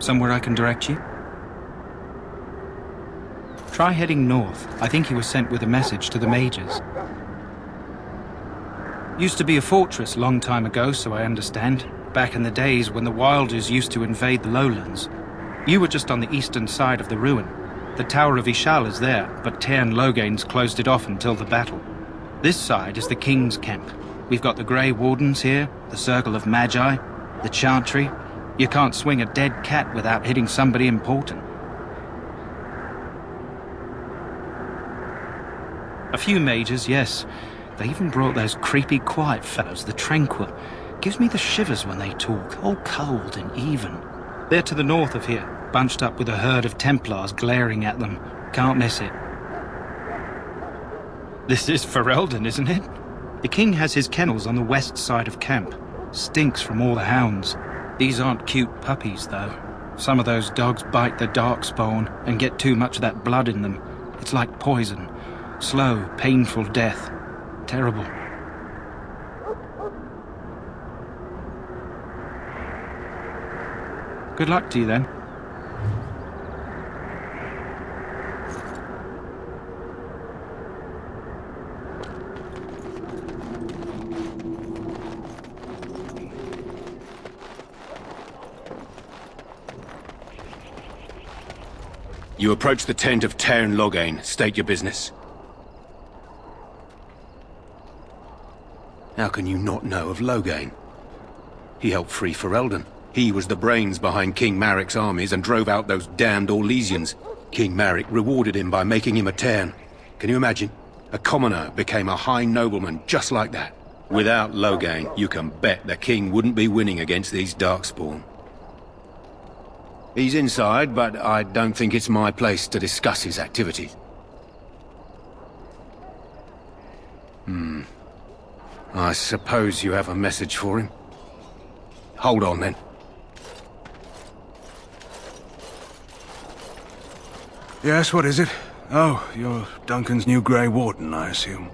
Somewhere I can direct you? Try heading north. I think he was sent with a message to the mages. Used to be a fortress long time ago, so I understand. Back in the days when the Wilders used to invade the lowlands. You were just on the eastern side of the ruin. The Tower of Ishal is there, but Tairn Logain's closed it off until the battle. This side is the King's camp. We've got the Grey Wardens here, the Circle of Magi, the Chantry. You can't swing a dead cat without hitting somebody important. A few mages, yes. They even brought those creepy quiet fellows, the Tranquil. Gives me the shivers when they talk, all cold and even. They're to the north of here, bunched up with a herd of Templars glaring at them. Can't miss it. This is Ferelden, isn't it? The king has his kennels on the west side of camp. Stinks from all the hounds. These aren't cute puppies, though. Some of those dogs bite the Darkspawn and get too much of that blood in them. It's like poison. Slow, painful death. Terrible. Good luck to you, then. You approach the tent of Tairn Logain. State your business. How can you not know of Logain? He helped free Ferelden. He was the brains behind King Maric's armies and drove out those damned Orlesians. King Maric rewarded him by making him a Tairn. Can you imagine? A commoner became a high nobleman just like that. Without Logain, you can bet the king wouldn't be winning against these Darkspawn. He's inside, but I don't think it's my place to discuss his activities. I suppose you have a message for him. Hold on, then. Yes, what is it? Oh, you're Duncan's new Grey Warden, I assume.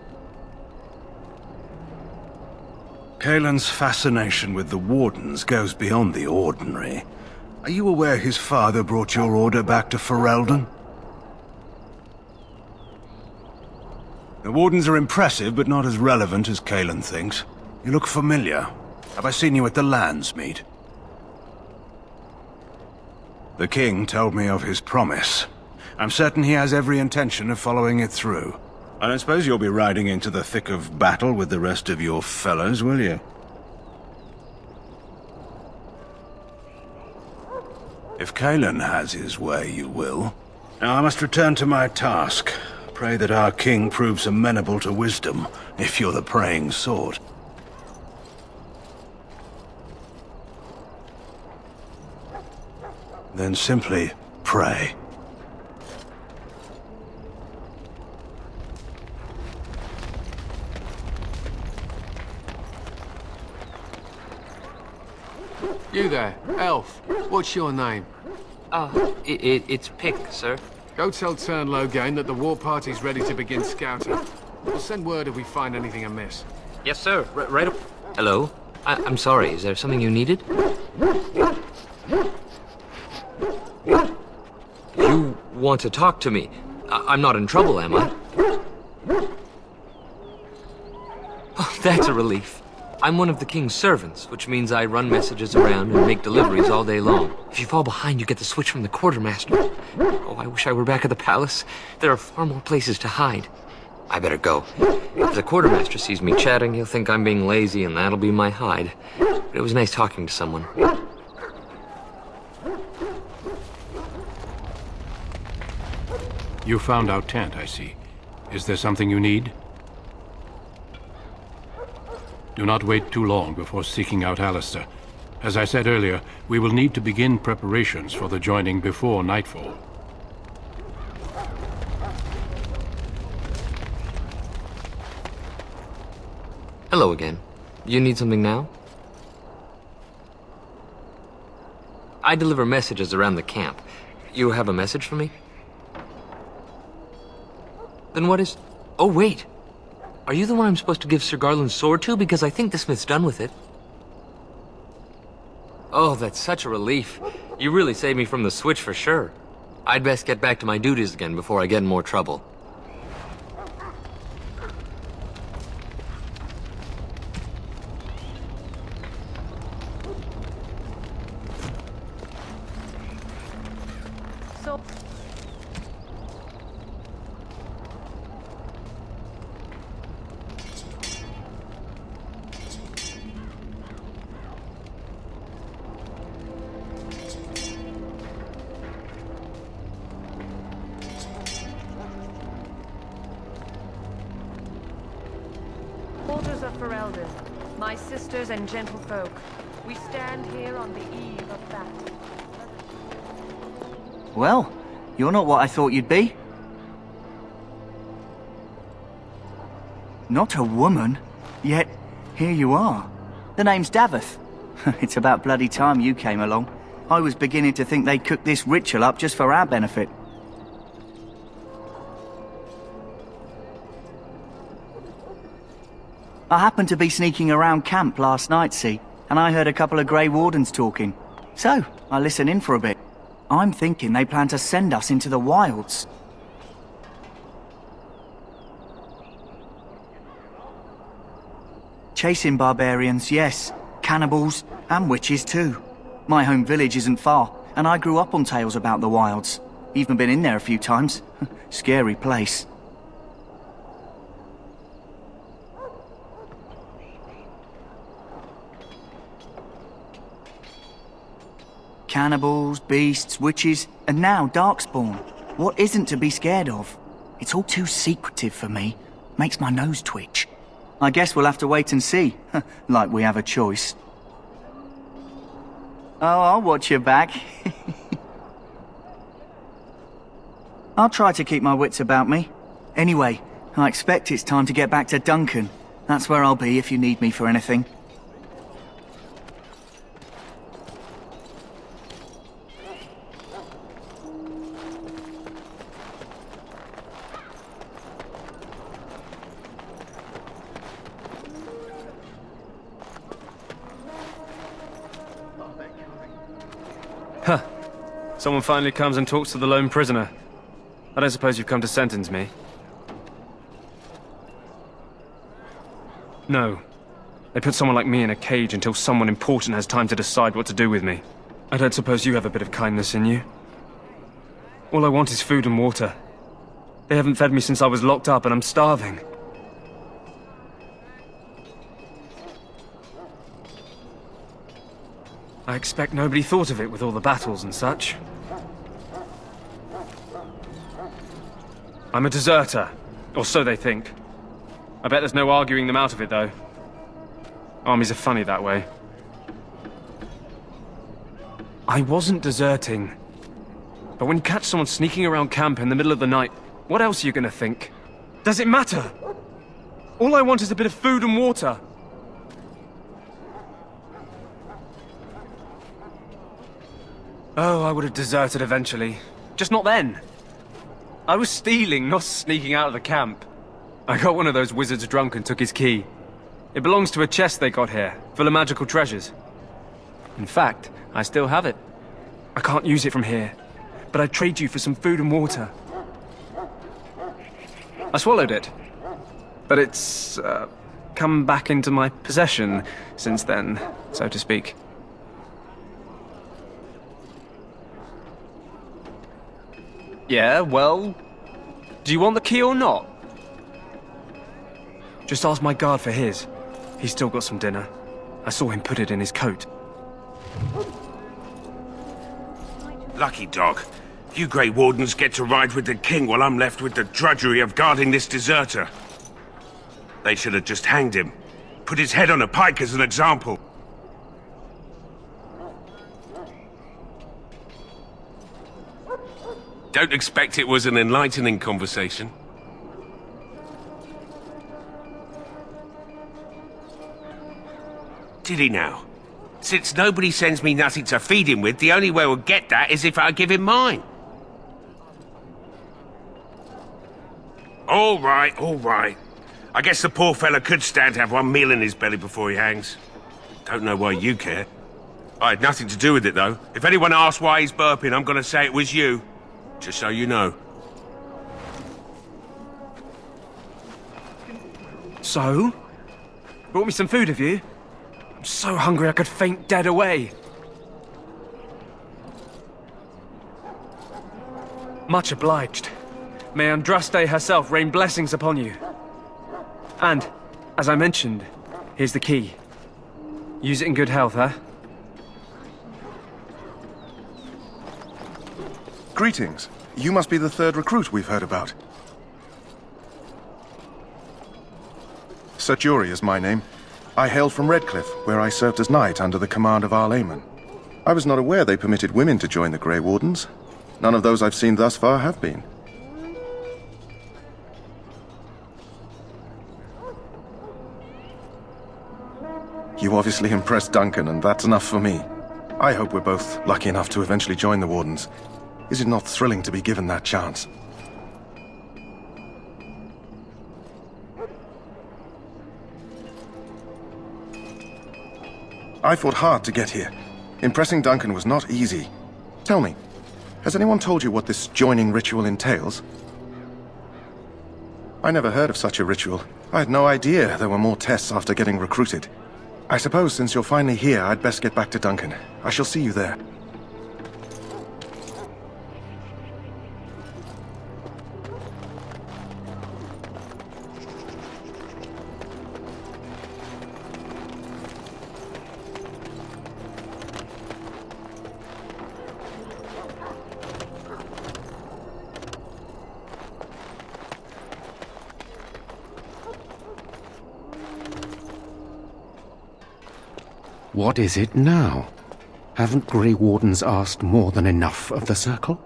Caelan's fascination with the Wardens goes beyond the ordinary. Are you aware his father brought your order back to Ferelden? The Wardens are impressive, but not as relevant as Caelan thinks. You look familiar. Have I seen you at the Landsmeet? The king told me of his promise. I'm certain he has every intention of following it through. I don't suppose you'll be riding into the thick of battle with the rest of your fellows, will you? If Caelan has his way, you will. Now I must return to my task. Pray that our king proves amenable to wisdom, if you're the praying sort. Then simply pray. You there, elf. What's your name? It's Pick, sir. Go tell Tairn Logain that the war party's ready to begin scouting. We'll send word if we find anything amiss. Yes, sir. Right up. Hello? I'm sorry, is there something you needed? You want to talk to me? I'm not in trouble, am I? Oh, that's a relief. I'm one of the king's servants, which means I run messages around and make deliveries all day long. If you fall behind, you get the switch from the quartermaster. Oh, I wish I were back at the palace. There are far more places to hide. I better go. If the quartermaster sees me chatting, he'll think I'm being lazy, and that'll be my hide. But it was nice talking to someone. You found our tent, I see. Is there something you need? Do not wait too long before seeking out Alistair. As I said earlier, we will need to begin preparations for the joining before nightfall. Hello again. You need something now? I deliver messages around the camp. You have a message for me? Then what is... Oh, wait! Are you the one I'm supposed to give Sir Garland's sword to? Because I think the smith's done with it. Oh, that's such a relief. You really saved me from the switch for sure. I'd best get back to my duties again before I get in more trouble. Soldiers of Ferelden, my sisters and gentlefolk, we stand here on the eve of battle. Well, you're not what I thought you'd be. Not a woman, yet here you are. The name's Davith. It's about bloody time you came along. I was beginning to think they cooked this ritual up just for our benefit. I happened to be sneaking around camp last night, see, and I heard a couple of Grey Wardens talking. So, I listened in for a bit. I'm thinking they plan to send us into the wilds. Chasing barbarians, yes. Cannibals, and witches too. My home village isn't far, and I grew up on tales about the wilds. Even been in there a few times. Scary place. Cannibals, beasts, witches, and now Darkspawn. What isn't to be scared of? It's all too secretive for me. Makes my nose twitch. I guess we'll have to wait and see. Like we have a choice. Oh, I'll watch your back. I'll try to keep my wits about me. Anyway, I expect it's time to get back to Duncan. That's where I'll be if you need me for anything. Huh. Someone finally comes and talks to the lone prisoner. I don't suppose you've come to sentence me. No. They put someone like me in a cage until someone important has time to decide what to do with me. I don't suppose you have a bit of kindness in you? All I want is food and water. They haven't fed me since I was locked up and I'm starving. I expect nobody thought of it with all the battles and such. I'm a deserter, or so they think. I bet there's no arguing them out of it, though. Armies are funny that way. I wasn't deserting. But when you catch someone sneaking around camp in the middle of the night, what else are you gonna think? Does it matter? All I want is a bit of food and water. Oh, I would have deserted eventually. Just not then. I was stealing, not sneaking out of the camp. I got one of those wizards drunk and took his key. It belongs to a chest they got here, full of magical treasures. In fact, I still have it. I can't use it from here, but I'd trade you for some food and water. I swallowed it, but it's come back into my possession since then, so to speak. Yeah, well, do you want the key or not? Just ask my guard for his. He's still got some dinner. I saw him put it in his coat. Lucky dog. You Grey Wardens get to ride with the king while I'm left with the drudgery of guarding this deserter. They should have just hanged him. Put his head on a pike as an example. Don't expect it was an enlightening conversation. Did he now? Since nobody sends me nothing to feed him with, the only way we'll get that is if I give him mine. All right, all right. I guess the poor fella could stand to have one meal in his belly before he hangs. Don't know why you care. I had nothing to do with it, though. If anyone asks why he's burping, I'm gonna say it was you. Just so you know. So? Brought me some food, have you? I'm so hungry I could faint dead away. Much obliged. May Andraste herself rain blessings upon you. And, as I mentioned, here's the key. Use it in good health, huh? Greetings. You must be the third recruit we've heard about. Sir Jury is my name. I hail from Redcliffe, where I served as knight under the command of Archdemon. I was not aware they permitted women to join the Grey Wardens. None of those I've seen thus far have been. You obviously impressed Duncan, and that's enough for me. I hope we're both lucky enough to eventually join the Wardens. Is it not thrilling to be given that chance? I fought hard to get here. Impressing Duncan was not easy. Tell me, has anyone told you what this joining ritual entails? I never heard of such a ritual. I had no idea there were more tests after getting recruited. I suppose since you're finally here, I'd best get back to Duncan. I shall see you there. What is it now? Haven't Grey Wardens asked more than enough of the Circle?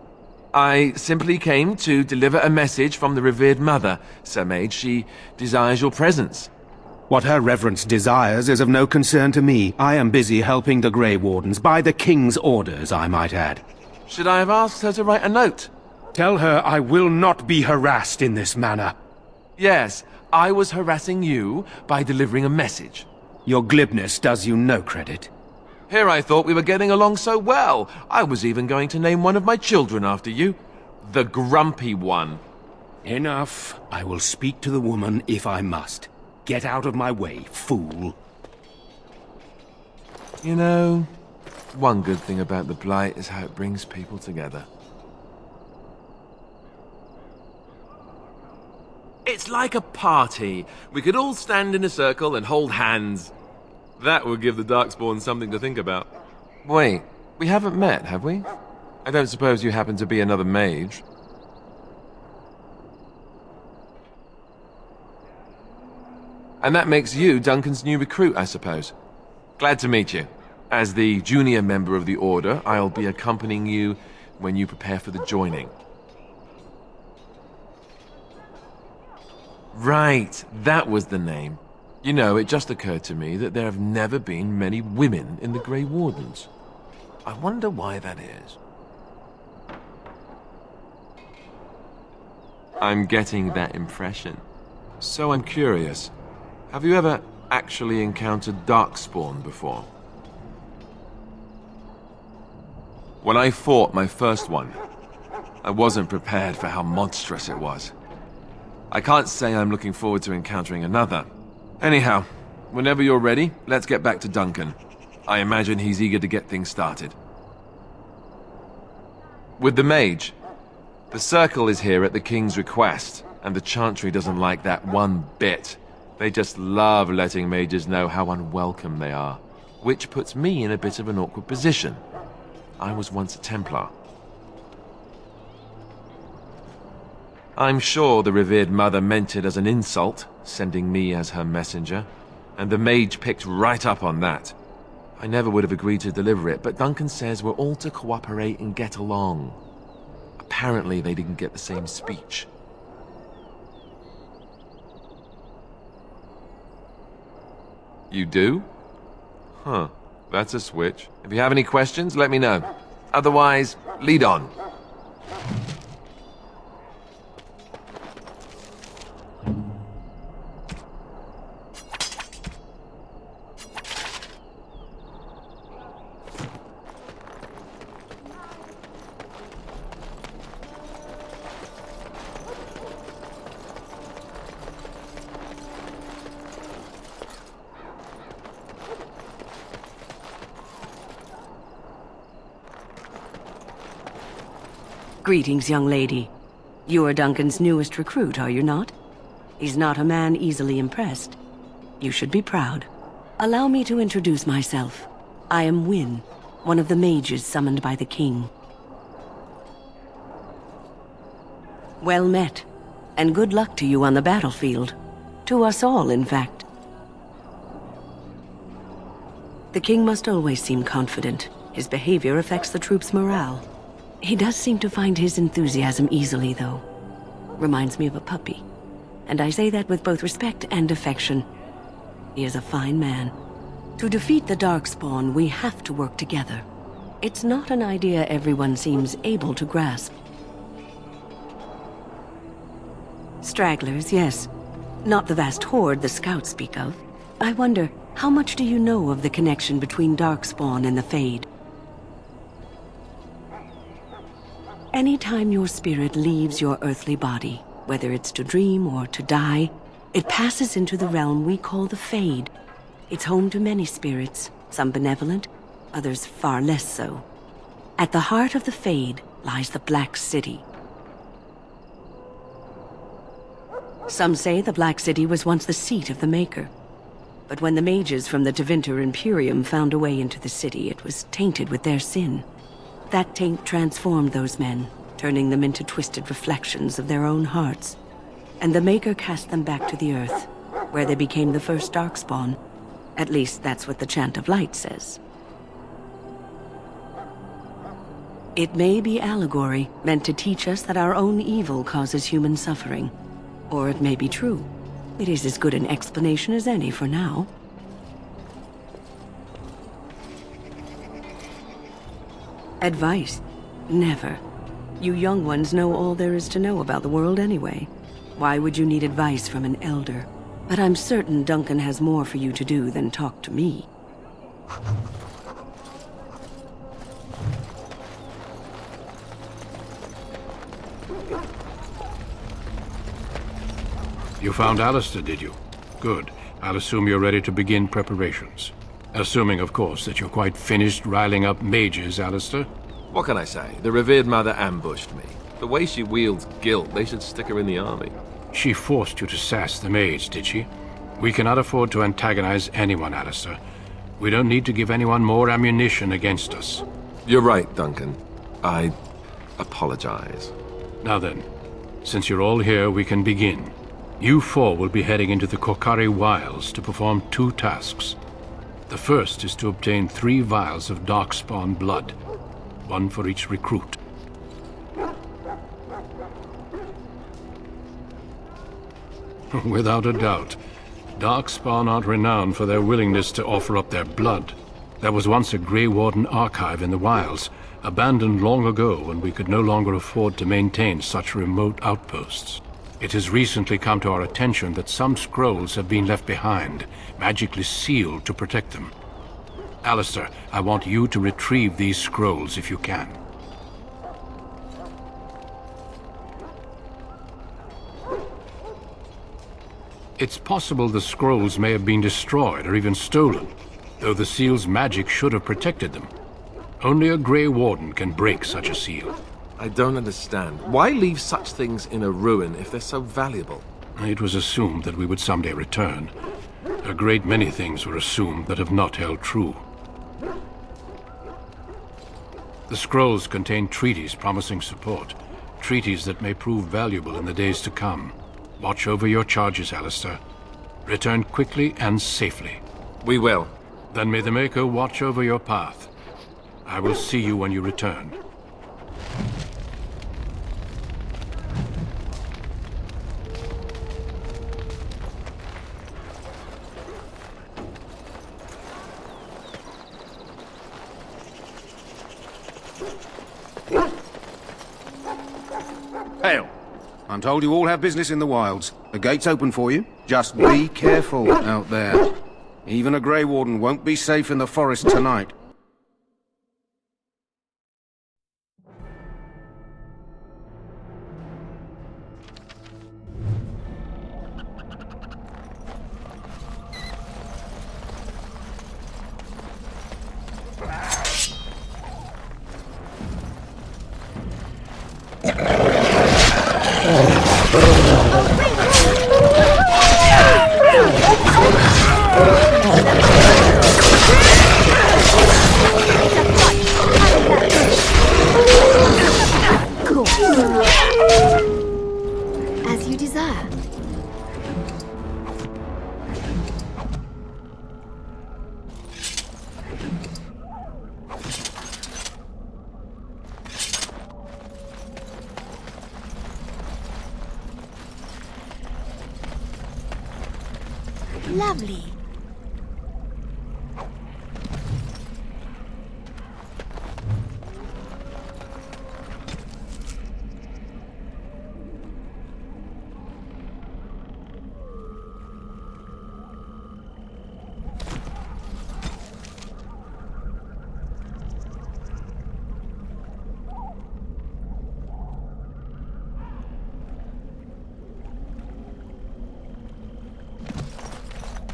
I simply came to deliver a message from the revered mother, Sir Mage. She desires your presence. What her reverence desires is of no concern to me. I am busy helping the Grey Wardens, by the King's orders, I might add. Should I have asked her to write a note? Tell her I will not be harassed in this manner. Yes, I was harassing you by delivering a message. Your glibness does you no credit. Here I thought we were getting along so well. I was even going to name one of my children after you. The Grumpy One. Enough. I will speak to the woman if I must. Get out of my way, fool. You know, one good thing about the Blight is how it brings people together. It's like a party. We could all stand in a circle and hold hands. That would give the Darkspawn something to think about. Wait, we haven't met, have we? I don't suppose you happen to be another mage. And that makes you Duncan's new recruit, I suppose. Glad to meet you. As the junior member of the Order, I'll be accompanying you when you prepare for the joining. Right, that was the name. You know, it just occurred to me that there have never been many women in the Grey Wardens. I wonder why that is. I'm getting that impression. So I'm curious. Have you ever actually encountered Darkspawn before? When I fought my first one, I wasn't prepared for how monstrous it was. I can't say I'm looking forward to encountering another. Anyhow, whenever you're ready, let's get back to Duncan. I imagine he's eager to get things started. With the mage, the Circle is here at the King's request, and the Chantry doesn't like that one bit. They just love letting mages know how unwelcome they are, which puts me in a bit of an awkward position. I was once a Templar. I'm sure the revered mother meant it as an insult, sending me as her messenger, and the mage picked right up on that. I never would have agreed to deliver it, but Duncan says we're all to cooperate and get along. Apparently they didn't get the same speech. You do? Huh, that's a switch. If you have any questions, let me know. Otherwise, lead on. Greetings, young lady. You are Duncan's newest recruit, are you not? He's not a man easily impressed. You should be proud. Allow me to introduce myself. I am Wynne, one of the mages summoned by the king. Well met, and good luck to you on the battlefield. To us all, in fact. The king must always seem confident. His behavior affects the troops' morale. He does seem to find his enthusiasm easily, though. Reminds me of a puppy. And I say that with both respect and affection. He is a fine man. To defeat the Darkspawn, we have to work together. It's not an idea everyone seems able to grasp. Stragglers, yes. Not the vast horde the scouts speak of. I wonder, how much do you know of the connection between Darkspawn and the Fade? Anytime your spirit leaves your earthly body, whether it's to dream or to die, it passes into the realm we call the Fade. It's home to many spirits, some benevolent, others far less so. At the heart of the Fade lies the Black City. Some say the Black City was once the seat of the Maker. But when the mages from the Tevinter Imperium found a way into the city, it was tainted with their sin. That taint transformed those men, turning them into twisted reflections of their own hearts. And the Maker cast them back to the Earth, where they became the first Darkspawn. At least that's what the Chant of Light says. It may be allegory, meant to teach us that our own evil causes human suffering. Or it may be true. It is as good an explanation as any for now. Advice? Never. You young ones know all there is to know about the world anyway. Why would you need advice from an elder? But I'm certain Duncan has more for you to do than talk to me. You found Alistair, did you? Good. I'll assume you're ready to begin preparations. Assuming, of course, that you're quite finished riling up mages, Alistair. What can I say? The revered mother ambushed me. The way she wields guilt, they should stick her in the army. She forced you to sass the mage, did she? We cannot afford to antagonize anyone, Alistair. We don't need to give anyone more ammunition against us. You're right, Duncan. I apologize. Now then, since you're all here, we can begin. You four will be heading into the Korcari Wilds to perform 2 tasks. The first is to obtain 3 vials of Darkspawn blood, 1 for each recruit. Without a doubt, Darkspawn aren't renowned for their willingness to offer up their blood. There was once a Grey Warden archive in the wilds, abandoned long ago when we could no longer afford to maintain such remote outposts. It has recently come to our attention that some scrolls have been left behind, magically sealed to protect them. Alistair, I want you to retrieve these scrolls if you can. It's possible the scrolls may have been destroyed or even stolen, though the seal's magic should have protected them. Only a Grey Warden can break such a seal. I don't understand. Why leave such things in a ruin if they're so valuable? It was assumed that we would someday return. A great many things were assumed that have not held true. The scrolls contain treaties promising support, treaties that may prove valuable in the days to come. Watch over your charges, Alistair. Return quickly and safely. We will. Then may the Maker watch over your path. I will see you when you return. Hail! I'm told you all have business in the wilds. The gate's open for you. Just be careful out there. Even a Grey Warden won't be safe in the forest tonight. As you desire. Lovely.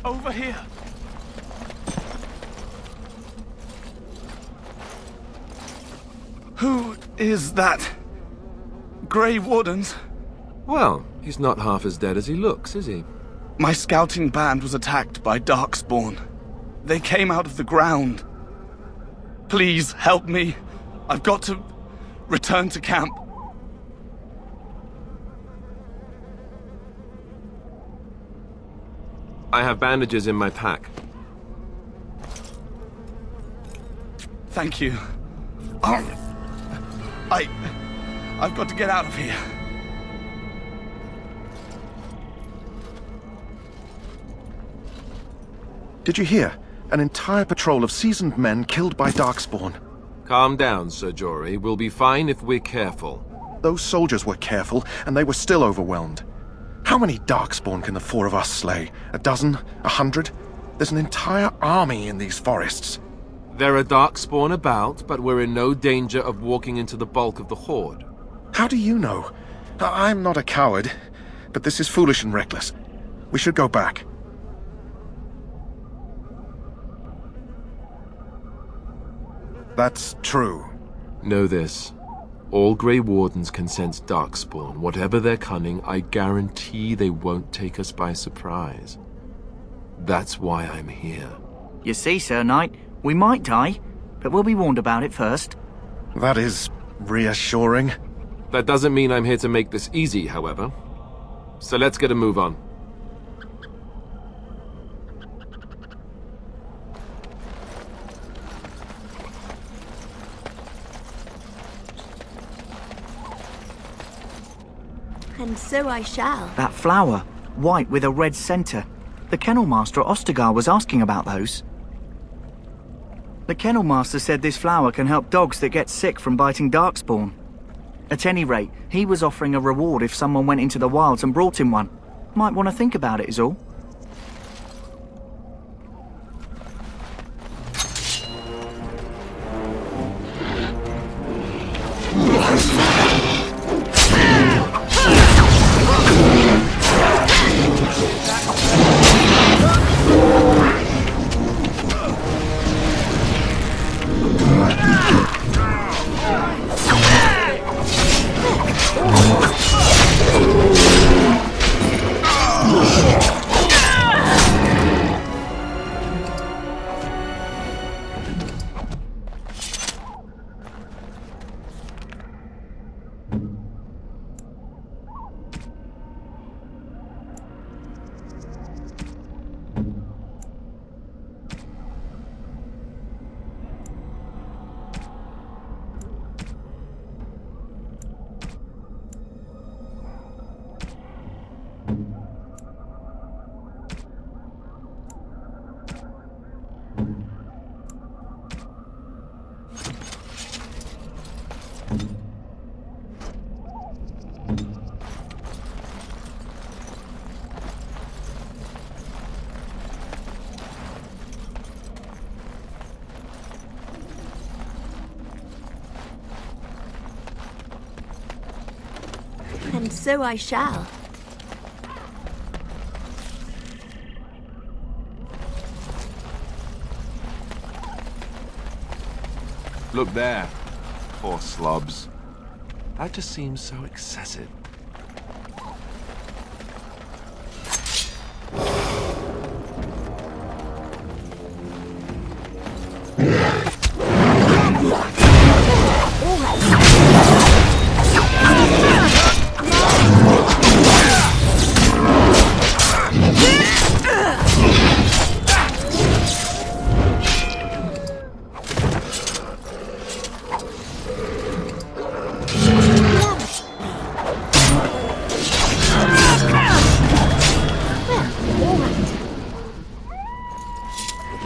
Over here. Who is that? Grey Wardens? Well, he's not half as dead as he looks, is he? My scouting band was attacked by Darkspawn. They came out of the ground. Please help me. I've got to return to camp. I have bandages in my pack. Thank you. I've got to get out of here. Did you hear? An entire patrol of seasoned men killed by Darkspawn. Calm down, Sir Jory. We'll be fine if we're careful. Those soldiers were careful, and they were still overwhelmed. How many Darkspawn can the four of us slay? A dozen? 100? There's an entire army in these forests. There are Darkspawn about, but we're in no danger of walking into the bulk of the Horde. How do you know? I'm not a coward, but this is foolish and reckless. We should go back. That's true. Know this. All Grey Wardens can sense Darkspawn. Whatever their cunning, I guarantee they won't take us by surprise. That's why I'm here. You see, Sir Knight, we might die, but we'll be warned about it first. That is reassuring. That doesn't mean I'm here to make this easy, however. So let's get a move on. And so I shall. That flower, white with a red centre. The Kennel Master at Ostergar was asking about those. The Kennel Master said this flower can help dogs that get sick from biting Darkspawn. At any rate, he was offering a reward if someone went into the wilds and brought him one. Might want to think about it is all. And so I shall. Look there. Poor slobs. That just seems so excessive.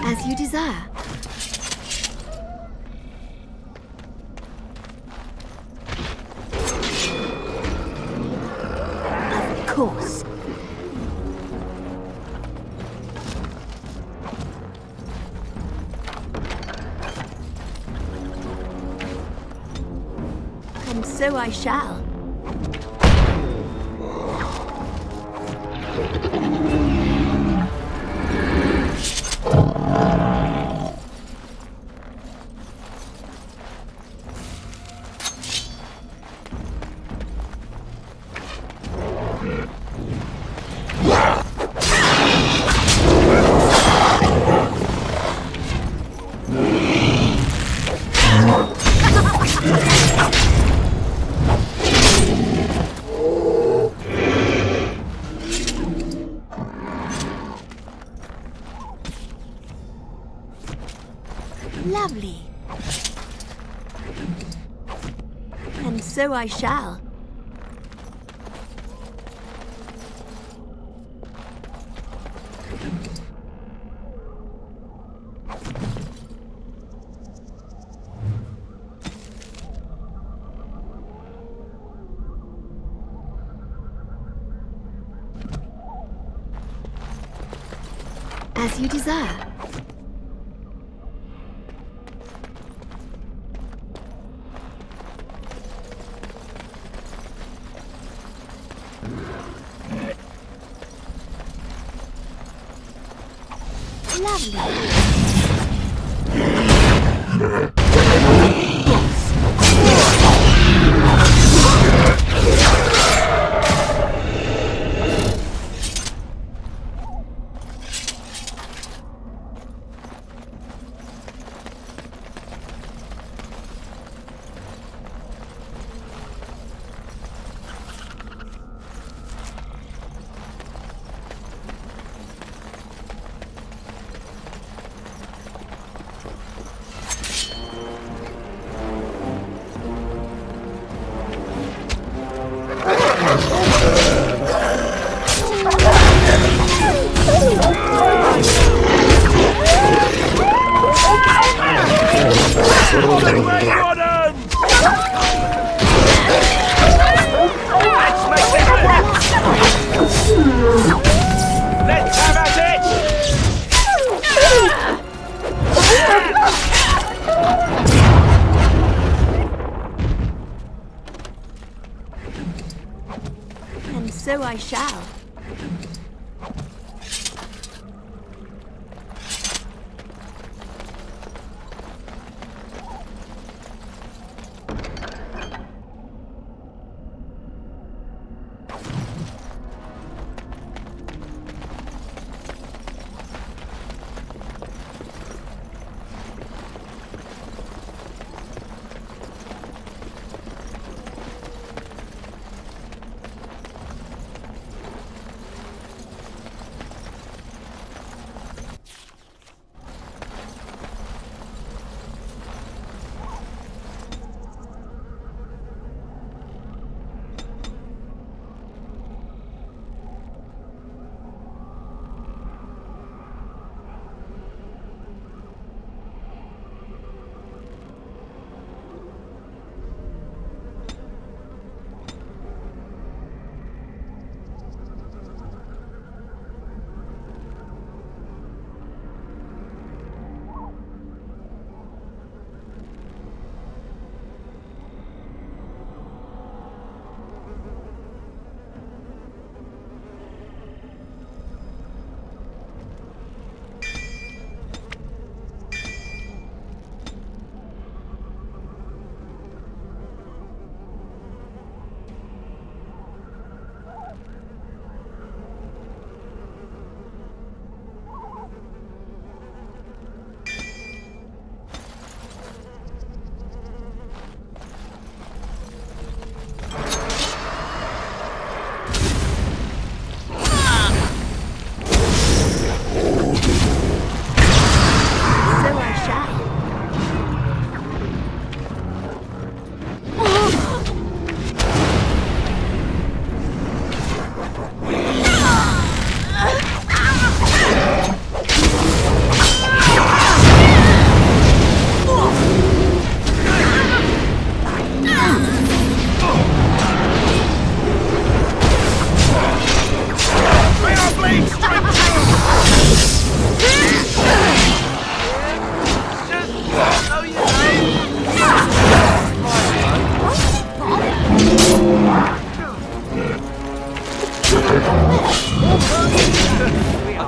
As you desire. Of course. And so I shall. Lovely. And so I shall. As you desire. And so I shall.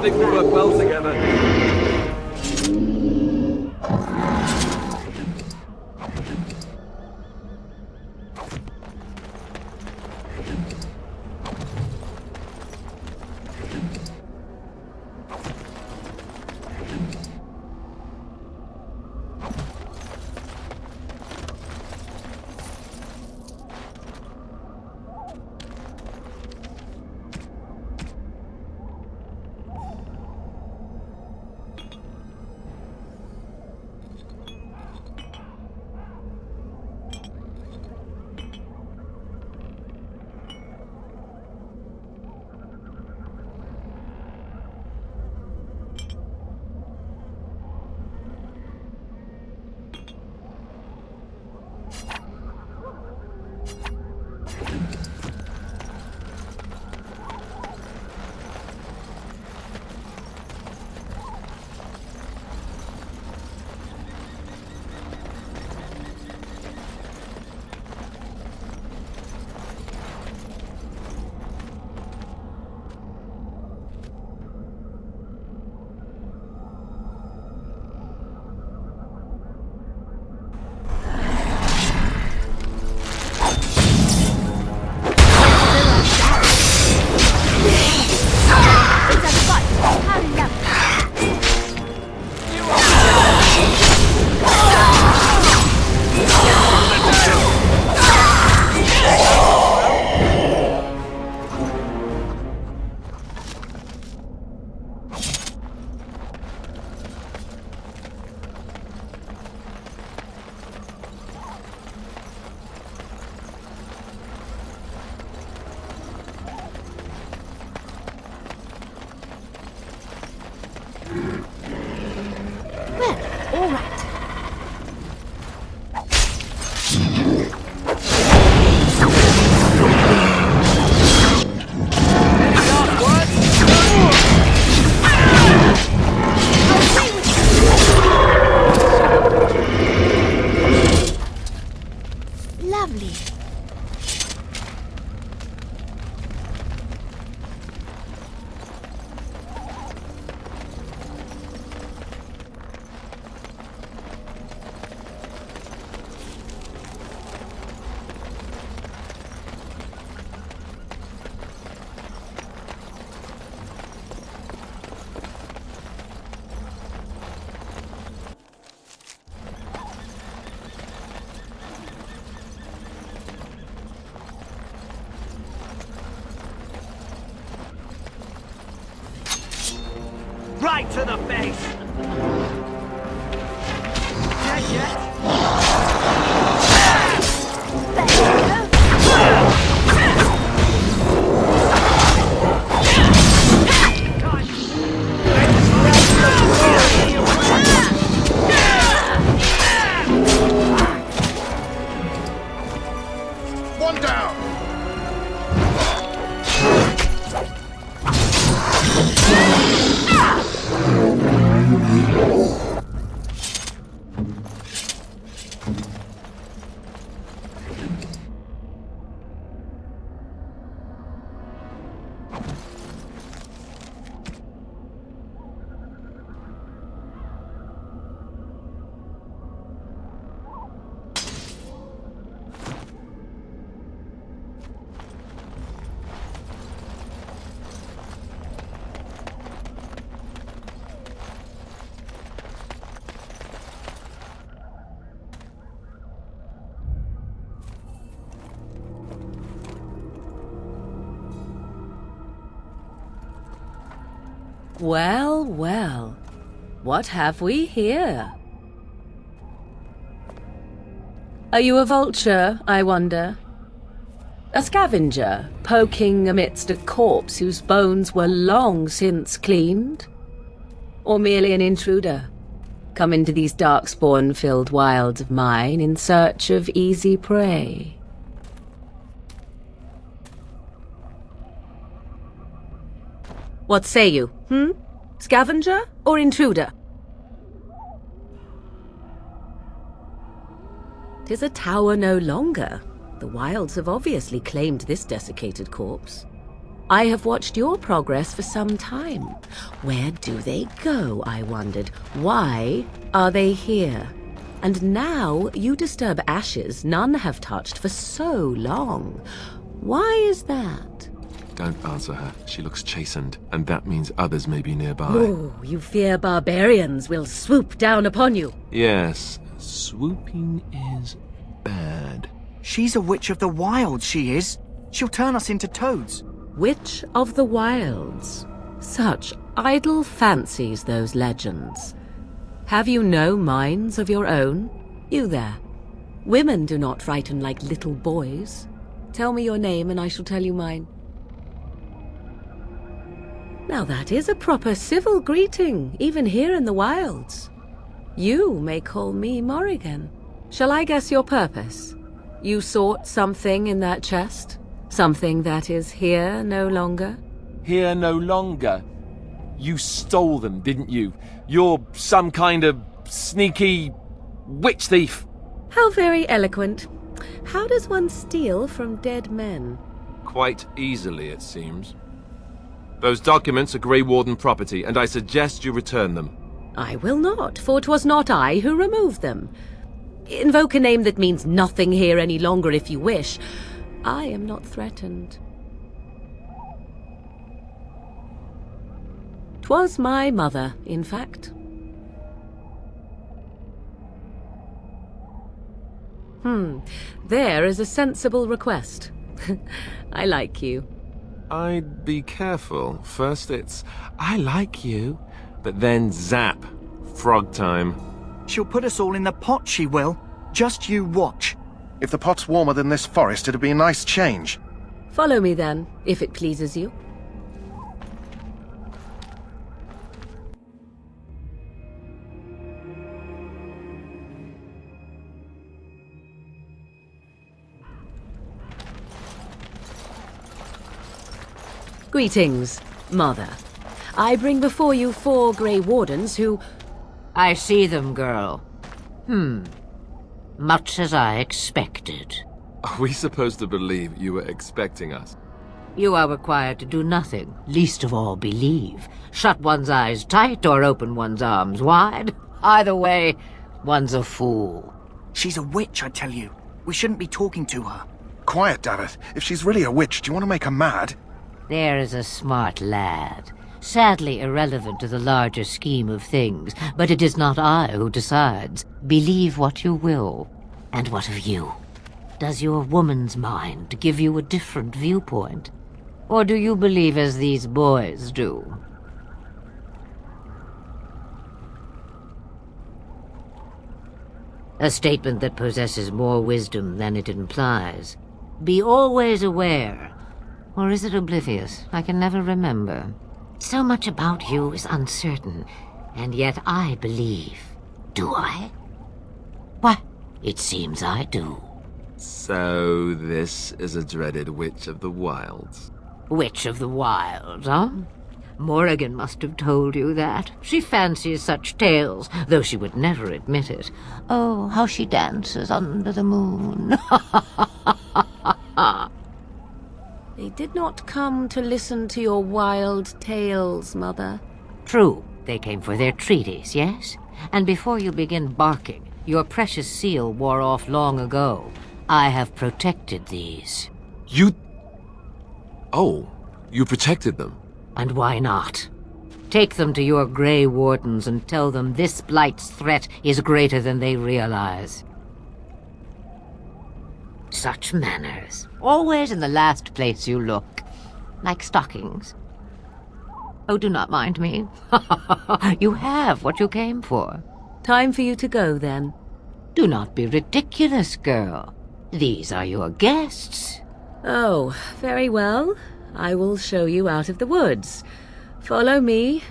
think we work well together. Right to the face! Dead yet? One down! Well, well. What have we here? Are you a vulture, I wonder? A scavenger, poking amidst a corpse whose bones were long since cleaned? Or merely an intruder, come into these darkspawn-filled wilds of mine in search of easy prey? What say you, Scavenger or intruder? 'Tis a tower no longer. The wilds have obviously claimed this desiccated corpse. I have watched your progress for some time. Where do they go, I wondered? Why are they here? And now you disturb ashes none have touched for so long. Why is that? Don't answer her. She looks chastened, and that means others may be nearby. Oh, you fear barbarians will swoop down upon you. Yes, swooping is bad. She's a witch of the wilds, she is. She'll turn us into toads. Witch of the Wilds. Such idle fancies, those legends. Have you no minds of your own? You there. Women do not frighten like little boys. Tell me your name and I shall tell you mine. Now that is a proper civil greeting, even here in the wilds. You may call me Morrigan. Shall I guess your purpose? You sought something in that chest? Something that is here no longer? Here no longer? You stole them, didn't you? You're some kind of sneaky witch thief. How very eloquent. How does one steal from dead men? Quite easily, it seems. Those documents are Grey Warden property, and I suggest you return them. I will not, for 'twas not I who removed them. Invoke a name that means nothing here any longer if you wish. I am not threatened. 'Twas my mother, in fact. There is a sensible request. I like you. I'd be careful. First it's, I like you, but then zap. Frog time. She'll put us all in the pot, she will. Just you watch. If the pot's warmer than this forest, it'd be a nice change. Follow me then, if it pleases you. Greetings, Mother. I bring before you 4 Grey Wardens who... I see them, girl. Much as I expected. Are we supposed to believe you were expecting us? You are required to do nothing, least of all believe. Shut one's eyes tight or open one's arms wide. Either way, one's a fool. She's a witch, I tell you. We shouldn't be talking to her. Quiet, Davith. If she's really a witch, do you want to make her mad? There is a smart lad. Sadly irrelevant to the larger scheme of things, but it is not I who decides. Believe what you will. And what of you? Does your woman's mind give you a different viewpoint? Or do you believe as these boys do? A statement that possesses more wisdom than it implies. Be always aware. Or is it oblivious? I can never remember. So much about you is uncertain, and yet I believe. Do I? Why, it seems I do. So this is a dreaded Witch of the Wilds. Witch of the Wilds, huh? Morrigan must have told you that. She fancies such tales, though she would never admit it. Oh, how she dances under the moon. They did not come to listen to your wild tales, Mother. True, they came for their treaties, yes? And before you begin barking, your precious seal wore off long ago. I have protected these. You... Oh, you protected them? And why not? Take them to your Grey Wardens and tell them this blight's threat is greater than they realize. Such manners. Always in the last place you look. Like stockings. Oh, do not mind me. You have what you came for. Time for you to go, then. Do not be ridiculous, girl. These are your guests. Oh, very well. I will show you out of the woods. Follow me.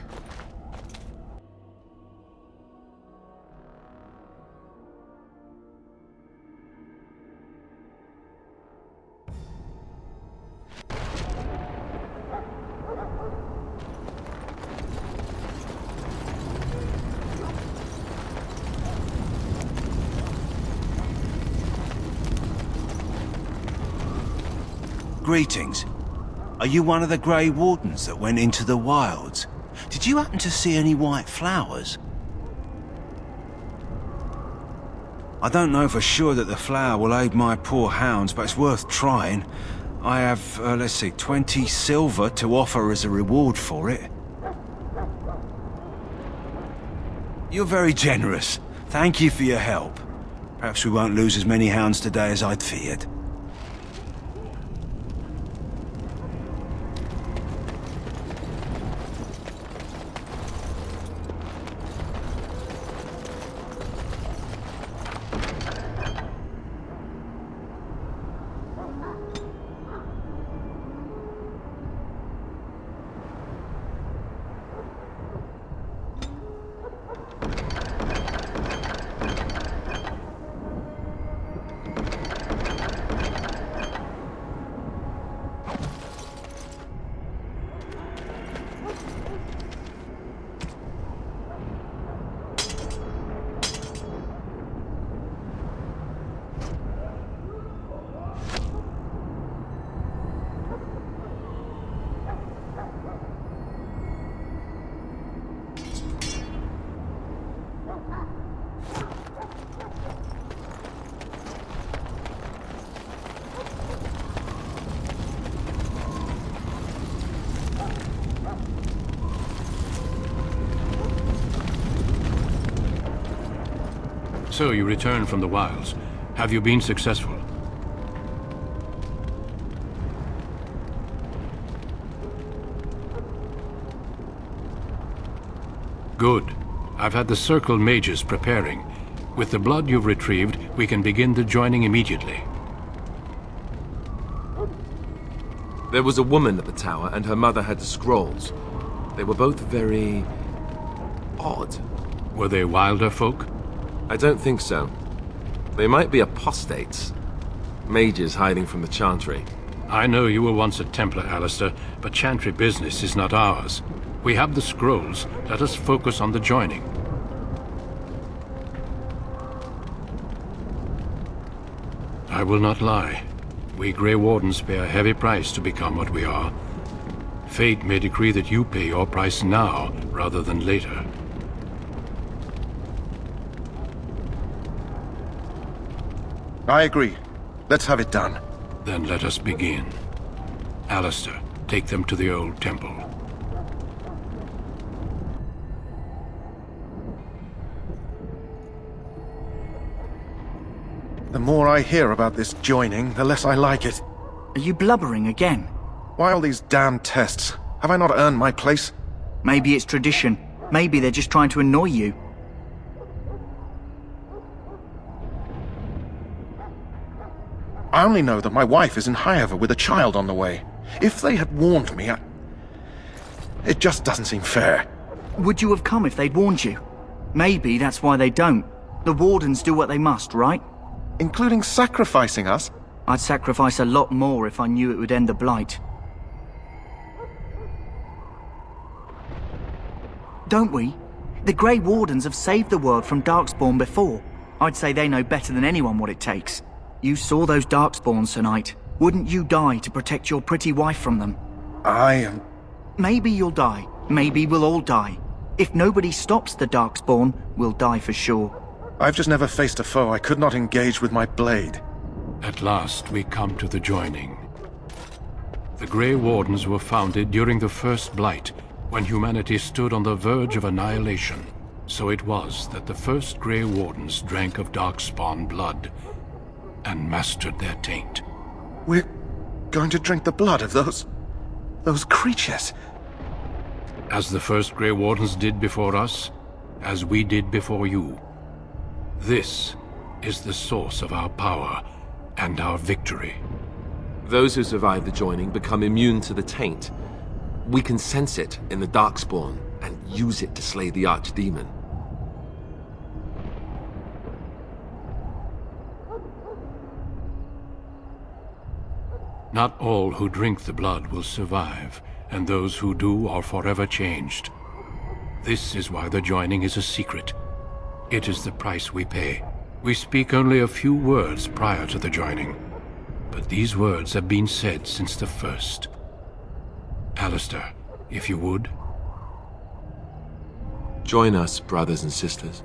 Greetings. Are you one of the Grey Wardens that went into the wilds? Did you happen to see any white flowers? I don't know for sure that the flower will aid my poor hounds, but it's worth trying. I have, let's see, 20 silver to offer as a reward for it. You're very generous. Thank you for your help. Perhaps we won't lose as many hounds today as I'd feared. So you returned from the wilds. Have you been successful? Good. I've had the Circle mages preparing. With the blood you've retrieved, we can begin the joining immediately. There was a woman at the tower, and her mother had the scrolls. They were both very... odd. Were they wilder folk? I don't think so. They might be apostates. Mages hiding from the Chantry. I know you were once a Templar, Alistair, but Chantry business is not ours. We have the scrolls. Let us focus on the joining. I will not lie. We Grey Wardens pay a heavy price to become what we are. Fate may decree that you pay your price now, rather than later. I agree. Let's have it done. Then let us begin. Alistair, take them to the old temple. The more I hear about this joining, the less I like it. Are you blubbering again? Why all these damn tests? Have I not earned my place? Maybe it's tradition. Maybe they're just trying to annoy you. I only know that my wife is in Highever with a child on the way. If they had warned me, it just doesn't seem fair. Would you have come if they'd warned you? Maybe that's why they don't. The Wardens do what they must, right? Including sacrificing us? I'd sacrifice a lot more if I knew it would end the Blight. Don't we? The Grey Wardens have saved the world from Darkspawn before. I'd say they know better than anyone what it takes. You saw those Darkspawns tonight. Wouldn't you die to protect your pretty wife from them? Maybe you'll die. Maybe we'll all die. If nobody stops the Darkspawn, we'll die for sure. I've just never faced a foe I could not engage with my blade. At last, we come to the joining. The Grey Wardens were founded during the First Blight, when humanity stood on the verge of annihilation. So it was that the first Grey Wardens drank of Darkspawn blood and mastered their taint. We're going to drink the blood of those creatures. As the first Grey Wardens did before us, as we did before you. This is the source of our power and our victory. Those who survive the joining become immune to the taint. We can sense it in the Darkspawn and use it to slay the Archdemon. Not all who drink the blood will survive, and those who do are forever changed. This is why the joining is a secret. It is the price we pay. We speak only a few words prior to the joining, but these words have been said since the first. Alistair, if you would. Join us, brothers and sisters.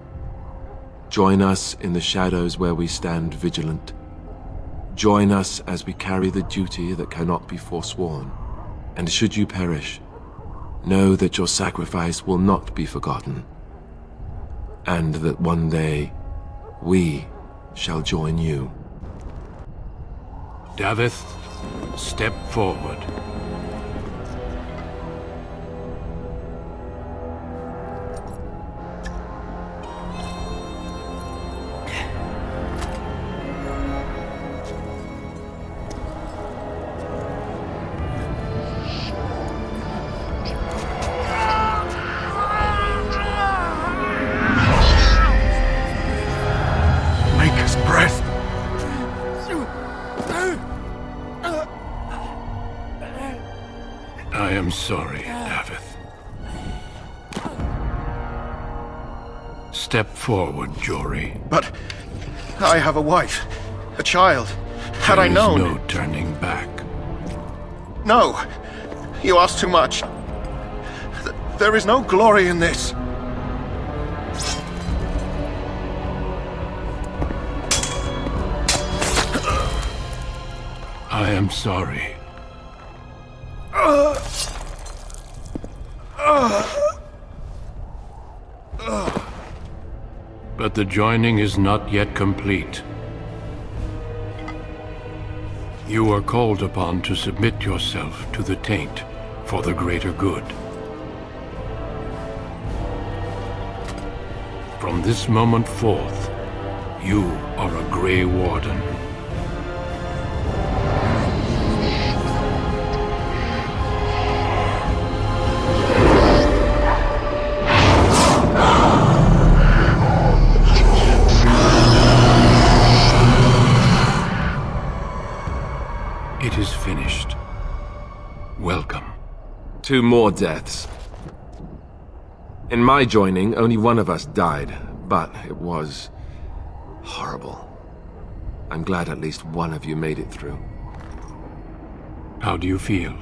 Join us in the shadows where we stand vigilant. Join us as we carry the duty that cannot be forsworn. And should you perish, know that your sacrifice will not be forgotten. And that one day, we shall join you. Davith, step forward. I am sorry, Davith. Step forward, Jory. But I have a wife, a child. Had I known... There is no turning back. No! You ask too much. There is no glory in this. I am sorry. But the joining is not yet complete. You are called upon to submit yourself to the taint for the greater good. From this moment forth, you are a Grey Warden. It is finished. Welcome. 2 more deaths. In my joining, only one of us died, but it was horrible. I'm glad at least one of you made it through. How do you feel?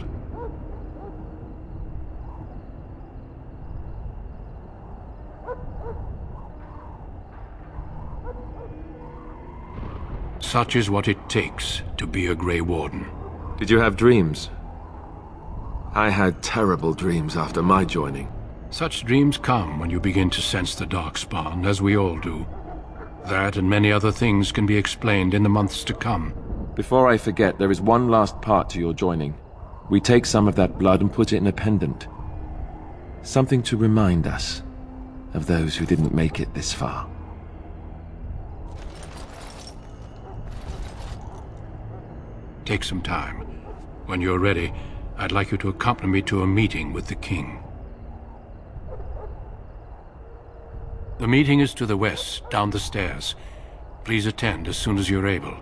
Such is what it takes to be a Grey Warden. Did you have dreams? I had terrible dreams after my joining. Such dreams come when you begin to sense the Darkspawn, as we all do. That and many other things can be explained in the months to come. Before I forget, there is one last part to your joining. We take some of that blood and put it in a pendant. Something to remind us of those who didn't make it this far. Take some time. When you're ready, I'd like you to accompany me to a meeting with the king. The meeting is to the west, down the stairs. Please attend as soon as you're able.